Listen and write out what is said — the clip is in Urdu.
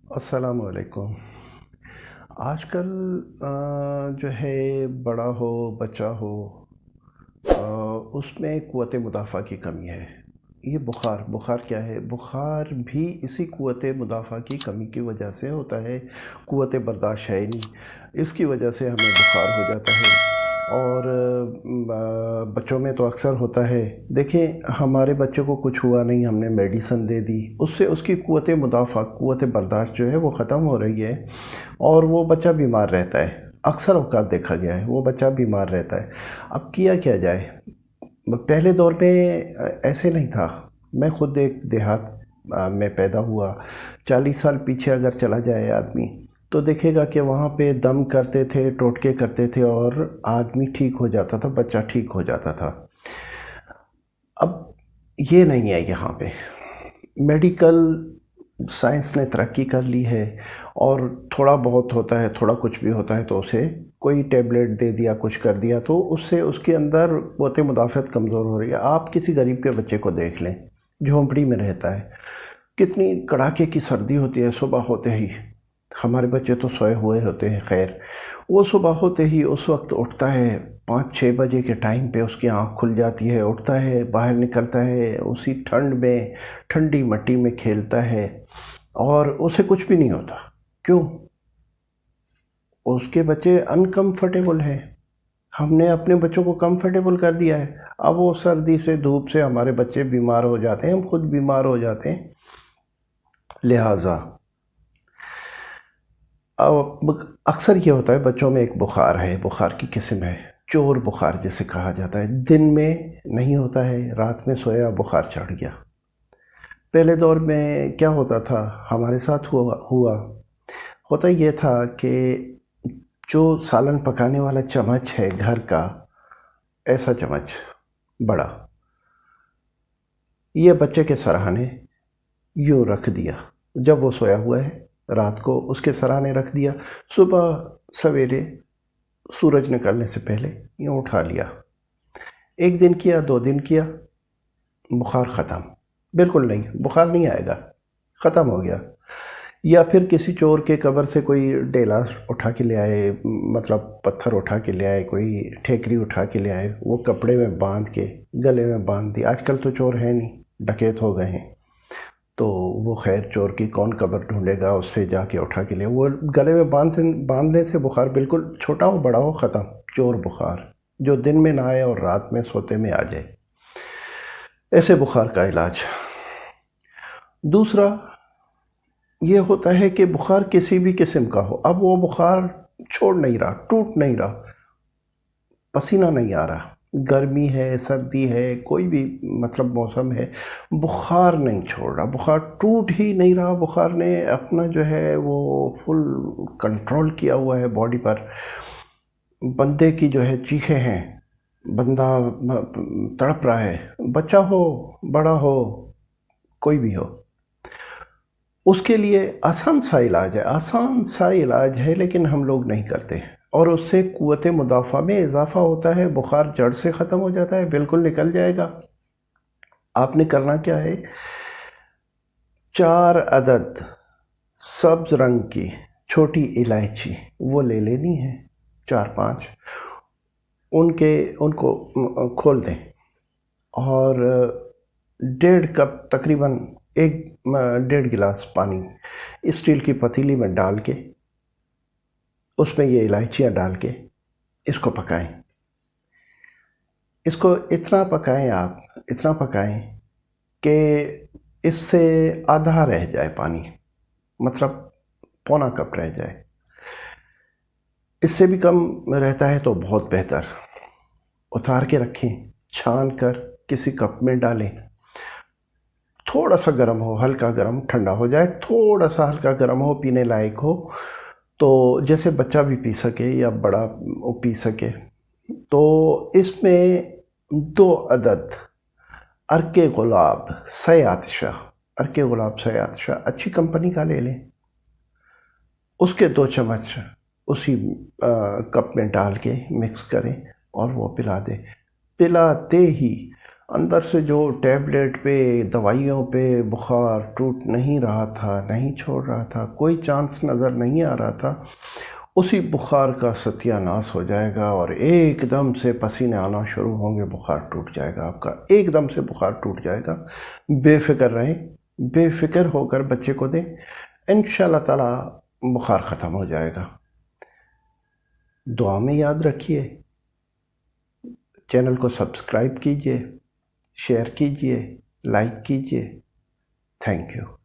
السلام علیکم۔ آج کل جو ہے بڑا ہو بچہ ہو، اس میں قوت مدافع کی کمی ہے۔ یہ بخار کیا ہے؟ بخار بھی اسی قوت مدافع کی کمی کی وجہ سے ہوتا ہے۔ قوت برداشت ہے نہیں، اس کی وجہ سے ہمیں بخار ہو جاتا ہے۔ اور بچوں میں تو اکثر ہوتا ہے۔ دیکھیں، ہمارے بچے کو کچھ ہوا نہیں، ہم نے میڈیسن دے دی، اس سے اس کی قوت مدافع، قوت برداشت جو ہے وہ ختم ہو رہی ہے، اور وہ بچہ بیمار رہتا ہے۔ اکثر اوقات دیکھا گیا ہے وہ بچہ بیمار رہتا ہے۔ اب کیا جائے؟ پہلے دور میں ایسے نہیں تھا۔ میں خود ایک دیہات میں پیدا ہوا۔ 40 سال پیچھے اگر چلا جائے آدمی تو دیکھے گا کہ وہاں پہ دم کرتے تھے، ٹوٹکے کرتے تھے، اور آدمی ٹھیک ہو جاتا تھا، بچہ ٹھیک ہو جاتا تھا۔ اب یہ نہیں ہے یہاں پہ۔ میڈیکل سائنس نے ترقی کر لی ہے، اور تھوڑا بہت ہوتا ہے، تھوڑا کچھ بھی ہوتا ہے تو اسے کوئی ٹیبلٹ دے دیا، کچھ کر دیا، تو اس سے اس کے اندر قوت مدافعت کمزور ہو رہی ہے۔ آپ کسی غریب کے بچے کو دیکھ لیں، جھونپڑی میں رہتا ہے، کتنی کڑاکے کی سردی ہوتی ہے صبح ہوتے ہی۔ ہمارے بچے تو سوئے ہوئے ہوتے ہیں، خیر، وہ صبح ہوتے ہی اس وقت اٹھتا ہے، 5-6 بجے کے ٹائم پہ اس کی آنکھ کھل جاتی ہے، اٹھتا ہے، باہر نکلتا ہے، اسی ٹھنڈ میں، ٹھنڈی مٹی میں کھیلتا ہے، اور اسے کچھ بھی نہیں ہوتا۔ کیوں؟ اس کے بچے انکمفرٹیبل ہیں۔ ہم نے اپنے بچوں کو کمفرٹیبل کر دیا ہے۔ اب وہ سردی سے، دھوپ سے ہمارے بچے بیمار ہو جاتے ہیں، ہم خود بیمار ہو جاتے ہیں۔ لہٰذا اب اکثر یہ ہوتا ہے، بچوں میں ایک بخار ہے، بخار کی قسم ہے، چور بخار جسے کہا جاتا ہے۔ دن میں نہیں ہوتا ہے، رات میں سویا بخار چڑھ گیا۔ پہلے دور میں کیا ہوتا تھا، ہمارے ساتھ ہوتا یہ تھا کہ جو سالن پکانے والا چمچ ہے گھر کا، ایسا چمچ بڑا، یہ بچے کے سرہانے یوں رکھ دیا، جب وہ سویا ہوا ہے رات کو اس کے سرہانے رکھ دیا، صبح سویرے سورج نکلنے سے پہلے یوں اٹھا لیا۔ 1 دن کیا، 2 دن کیا، بخار ختم۔ بالکل نہیں، بخار نہیں آئے گا، ختم ہو گیا۔ یا پھر کسی چور کے قبر سے کوئی ڈیلا اٹھا کے لے آئے، مطلب پتھر اٹھا کے لے آئے، کوئی ٹھیکری اٹھا کے لے آئے، وہ کپڑے میں باندھ کے گلے میں باندھ دی۔ آج کل تو چور ہیں نہیں، ڈکیت ہو گئے ہیں، تو وہ خیر چور کی کون قبر ڈھونڈے گا، اس سے جا کے اٹھا کے لے، وہ گلے میں باندھنے سے بخار بالکل چھوٹا ہو بڑا ہو ختم۔ چور بخار جو دن میں نہ آئے اور رات میں سوتے میں آ جائے، ایسے بخار کا علاج۔ دوسرا یہ ہوتا ہے کہ بخار کسی بھی قسم کا ہو، اب وہ بخار چھوڑ نہیں رہا، ٹوٹ نہیں رہا، پسینہ نہیں آ رہا، گرمی ہے، سردی ہے، کوئی بھی مطلب موسم ہے، بخار نہیں چھوڑ رہا، بخار ٹوٹ ہی نہیں رہا۔ بخار نے اپنا جو ہے وہ فل کنٹرول کیا ہوا ہے باڈی پر۔ بندے کی جو ہے چیخیں ہیں، بندہ تڑپ رہا ہے، بچہ ہو بڑا ہو کوئی بھی ہو، اس کے لیے آسان سا علاج ہے، آسان سا علاج ہے، لیکن ہم لوگ نہیں کرتے، اور اس سے قوت مدافع میں اضافہ ہوتا ہے، بخار جڑ سے ختم ہو جاتا ہے، بالکل نکل جائے گا۔ آپ نے کرنا کیا ہے، 4 عدد سبز رنگ کی چھوٹی الائچی وہ لے لینی ہے، 4-5، ان کو کھول دیں، اور 1.5 کپ، تقریباً 1.5 گلاس پانی اسٹیل کی پتیلی میں ڈال کے، اس میں یہ الائچیاں ڈال کے اس کو پکائیں۔ اس کو اتنا پکائیں، آپ اتنا پکائیں کہ اس سے آدھا رہ جائے پانی، مطلب پونا کپ رہ جائے۔ اس سے بھی کم رہتا ہے تو بہت بہتر۔ اتار کے رکھیں، چھان کر کسی کپ میں ڈالیں، تھوڑا سا گرم ہو، ہلکا گرم، ٹھنڈا ہو جائے، تھوڑا سا ہلکا گرم ہو، پینے لائق ہو، تو جیسے بچہ بھی پی سکے یا بڑا پی سکے۔ تو اس میں 2 عدد عرق گلاب سیات شاہ، عرق گلاب سیات شاہ اچھی کمپنی کا لے لیں، اس کے 2 چمچ اسی کپ میں ڈال کے مکس کریں اور وہ پلا دیں۔ پلاتے ہی اندر سے جو ٹیبلٹ پہ دوائیوں پہ بخار ٹوٹ نہیں رہا تھا، نہیں چھوڑ رہا تھا، کوئی چانس نظر نہیں آ رہا تھا، اسی بخار کا ستیہ ناش ہو جائے گا اور ایک دم سے پسینے آنا شروع ہوں گے، بخار ٹوٹ جائے گا آپ کا، ایک دم سے بخار ٹوٹ جائے گا۔ بے فکر رہیں، بے فکر ہو کر بچے کو دیں، انشاءاللہ تعالی بخار ختم ہو جائے گا۔ دعا میں یاد رکھیے، چینل کو سبسکرائب کیجئے، شیئر کیجئے، لائک کیجئے۔ Thank you.